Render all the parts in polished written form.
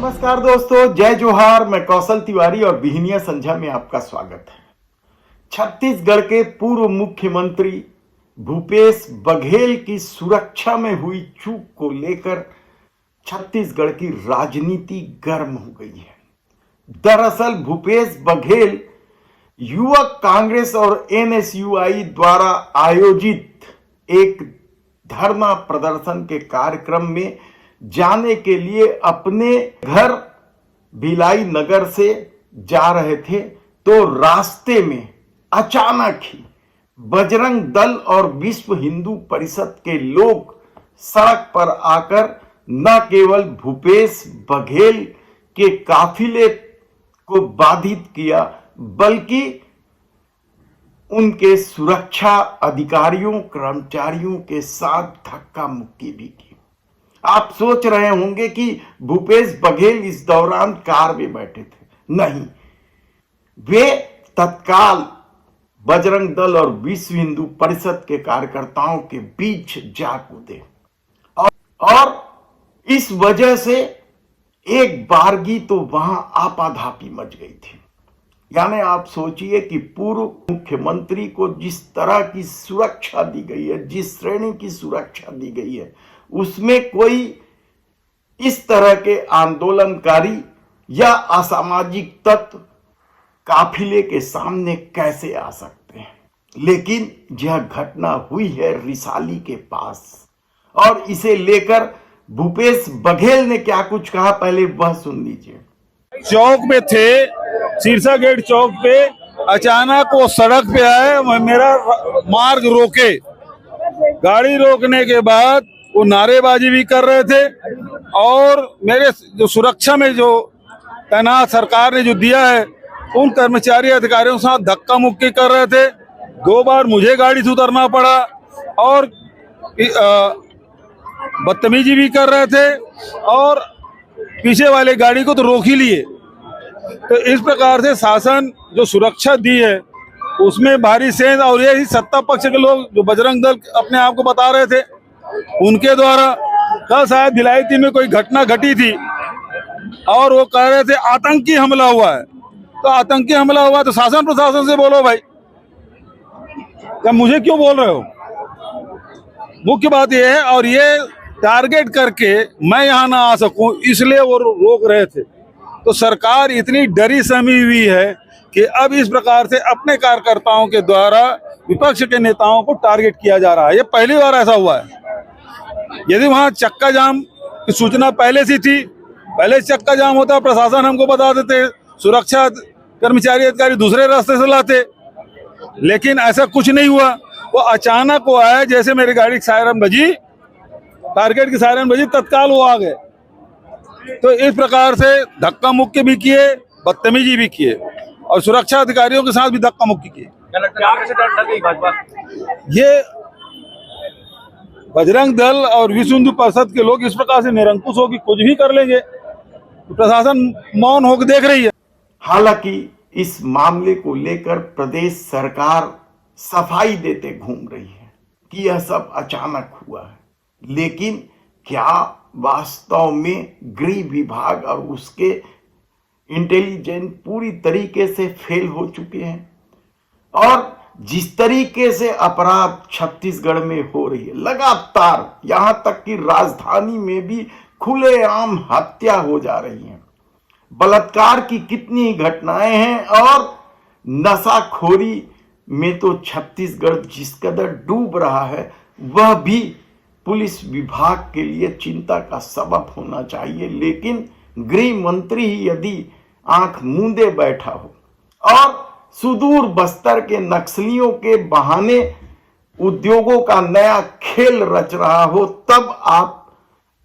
नमस्कार दोस्तों, जय जोहार। मैं कौशल तिवारी और बिहनिया संझा में आपका स्वागत है। छत्तीसगढ़ के पूर्व मुख्यमंत्री भूपेश बघेल की सुरक्षा में हुई चूक को लेकर छत्तीसगढ़ की राजनीति गर्म हो गई है। दरअसल भूपेश बघेल युवक कांग्रेस और एनएसयूआई द्वारा आयोजित एक धरना प्रदर्शन के कार्यक्रम में जाने के लिए अपने घर भिलाई नगर से जा रहे थे, तो रास्ते में अचानक ही बजरंग दल और विश्व हिंदू परिषद के लोग सड़क पर आकर न केवल भूपेश बघेल के काफिले को बाधित किया, बल्कि उनके सुरक्षा अधिकारियों कर्मचारियों के साथ धक्का मुक्की भी की। आप सोच रहे होंगे कि भूपेश बघेल इस दौरान कार में बैठे थे। नहीं, वे तत्काल बजरंग दल और विश्व हिंदू परिषद के कार्यकर्ताओं के बीच जा कूदे और इस वजह से एक बारगी तो वहां आपाधापी मच गई थी। यानी आप सोचिए कि पूर्व मुख्यमंत्री को जिस तरह की सुरक्षा दी गई है, जिस श्रेणी की सुरक्षा दी गई है, उसमें कोई इस तरह के आंदोलनकारी या असामाजिक तत्व काफिले के सामने कैसे आ सकते हैं। लेकिन यह घटना हुई है रिसाली के पास, और इसे लेकर भूपेश बघेल ने क्या कुछ कहा, पहले वह सुन लीजिए। चौक में थे, सिरसा गेट चौक पे, अचानक वो सड़क पे आए, मेरा मार्ग रोके। गाड़ी रोकने के बाद वो नारेबाजी भी कर रहे थे और मेरे जो सुरक्षा में जो तैनात सरकार ने जो दिया है उन कर्मचारी अधिकारियों के साथ धक्का मुक्की कर रहे थे। 2 बार मुझे गाड़ी से उतरना पड़ा और बदतमीजी भी कर रहे थे और पीछे वाले गाड़ी को तो रोक ही लिए। तो इस प्रकार से शासन जो सुरक्षा दी है उसमें भारी सेंध, और ये सत्ता पक्ष के लोग जो बजरंग दल अपने आप को बता रहे थे, उनके द्वारा कल शायद भिलाई में कोई घटना घटी थी और वो कह रहे थे आतंकी हमला हुआ है। तो आतंकी हमला हुआ तो शासन प्रशासन से बोलो भाई, क्या मुझे क्यों बोल रहे हो। मुख्य बात यह है, और ये टारगेट करके मैं यहाँ ना आ सकूं इसलिए वो रोक रहे थे। तो सरकार इतनी डरी सहमी हुई है कि अब इस प्रकार से अपने कार्यकर्ताओं के द्वारा विपक्ष के नेताओं को टारगेट किया जा रहा है। ये पहली बार ऐसा हुआ है। यदि वहां चक्का जाम की सूचना पहले से थी, पहले चक्का जाम होता, प्रशासन हमको बता देते, सुरक्षा कर्मचारी अधिकारी दूसरे रास्ते से लाते, लेकिन ऐसा कुछ नहीं हुआ। वो अचानक वो आया, जैसे मेरी गाड़ी की सायरन बजी, टारगेट की सायरन बजी, तत्काल वो आ गए। तो इस प्रकार से धक्का मुक्की भी किए, बदतमीजी भी किए और सुरक्षा अधिकारियों के साथ भी धक्का मुक्की किए। ये बजरंग दल और विश्व हिंदू परिषद के लोग इस प्रकार से निरंकुश हो कि कुछ भी कर लेंगे, तो प्रशासन मौन होकर देख रही है। हालांकि इस मामले को लेकर प्रदेश सरकार सफाई देते घूम रही है कि यह सब अचानक हुआ है, लेकिन क्या वास्तव में गृह विभाग और उसके इंटेलिजेंस पूरी तरीके से फेल हो चुके हैं। और जिस तरीके से अपराध छत्तीसगढ़ में हो रही है लगातार, यहां तक कि राजधानी में भी खुलेआम हत्या हो जा रही है, बलात्कार की कितनी घटनाएं हैं, और नशाखोरी में तो छत्तीसगढ़ जिस कदर डूब रहा है वह भी पुलिस विभाग के लिए चिंता का सबब होना चाहिए। लेकिन गृह मंत्री ही यदि आंख मूंदे बैठा हो और सुदूर बस्तर के नक्सलियों के बहाने उद्योगों का नया खेल रच रहा हो, तब आप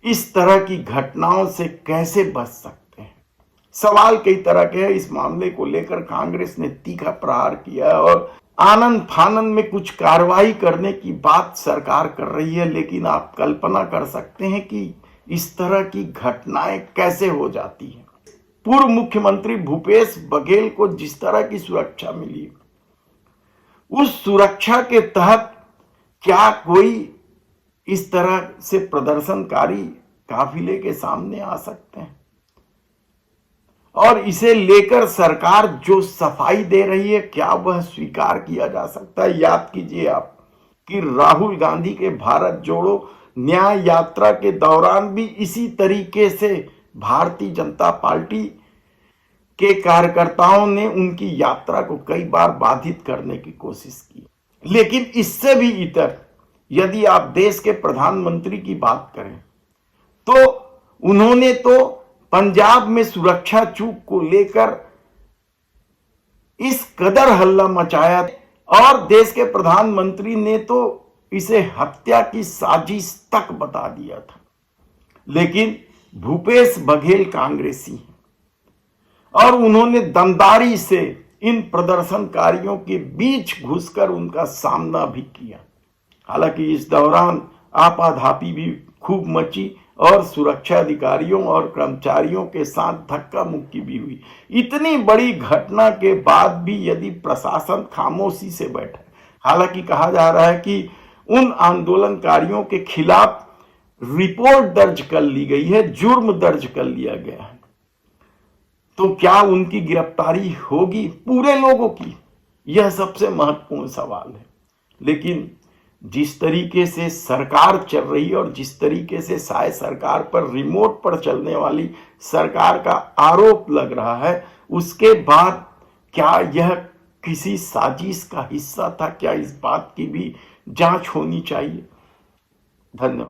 इस तरह की घटनाओं से कैसे बच सकते हैं। सवाल कई तरह के हैं। इस मामले को लेकर कांग्रेस ने तीखा प्रहार किया और आनंद फानंद में कुछ कार्रवाई करने की बात सरकार कर रही है, लेकिन आप कल्पना कर सकते हैं कि इस तरह की घटनाएं कैसे हो जाती हैं। पूर्व मुख्यमंत्री भूपेश बघेल को जिस तरह की सुरक्षा मिली, उस सुरक्षा के तहत क्या कोई इस तरह से प्रदर्शनकारी काफिले के सामने आ सकते हैं? और इसे लेकर सरकार जो सफाई दे रही है, क्या वह स्वीकार किया जा सकता है? याद कीजिए आप कि राहुल गांधी के भारत जोड़ो न्याय यात्रा के दौरान भी इसी तरीके से भारतीय जनता पार्टी के कार्यकर्ताओं ने उनकी यात्रा को कई बार बाधित करने की कोशिश की। लेकिन इससे भी इतर यदि आप देश के प्रधानमंत्री की बात करें तो उन्होंने तो पंजाब में सुरक्षा चूक को लेकर इस कदर हल्ला मचाया और देश के प्रधानमंत्री ने तो इसे हत्या की साजिश तक बता दिया था। लेकिन भूपेश बघेल कांग्रेसी हैं और उन्होंने दमदारी से इन प्रदर्शनकारियों के बीच घुसकर उनका सामना भी किया। हालांकि इस दौरान आपाधापी भी खूब मची और सुरक्षा अधिकारियों और कर्मचारियों के साथ धक्का मुक्की भी हुई। इतनी बड़ी घटना के बाद भी यदि प्रशासन खामोशी से बैठा, हालांकि कहा जा रहा है कि उन आंदोलनकारियों के खिलाफ रिपोर्ट दर्ज कर ली गई है, जुर्म दर्ज कर लिया गया है, तो क्या उनकी गिरफ्तारी होगी पूरे लोगों की? यह सबसे महत्वपूर्ण सवाल है। लेकिन जिस तरीके से सरकार चल रही है और जिस तरीके से शायद सरकार पर रिमोट पर चलने वाली सरकार का आरोप लग रहा है, उसके बाद क्या यह किसी साजिश का हिस्सा था? क्या इस बात की भी जांच होनी चाहिए? धन्यवाद।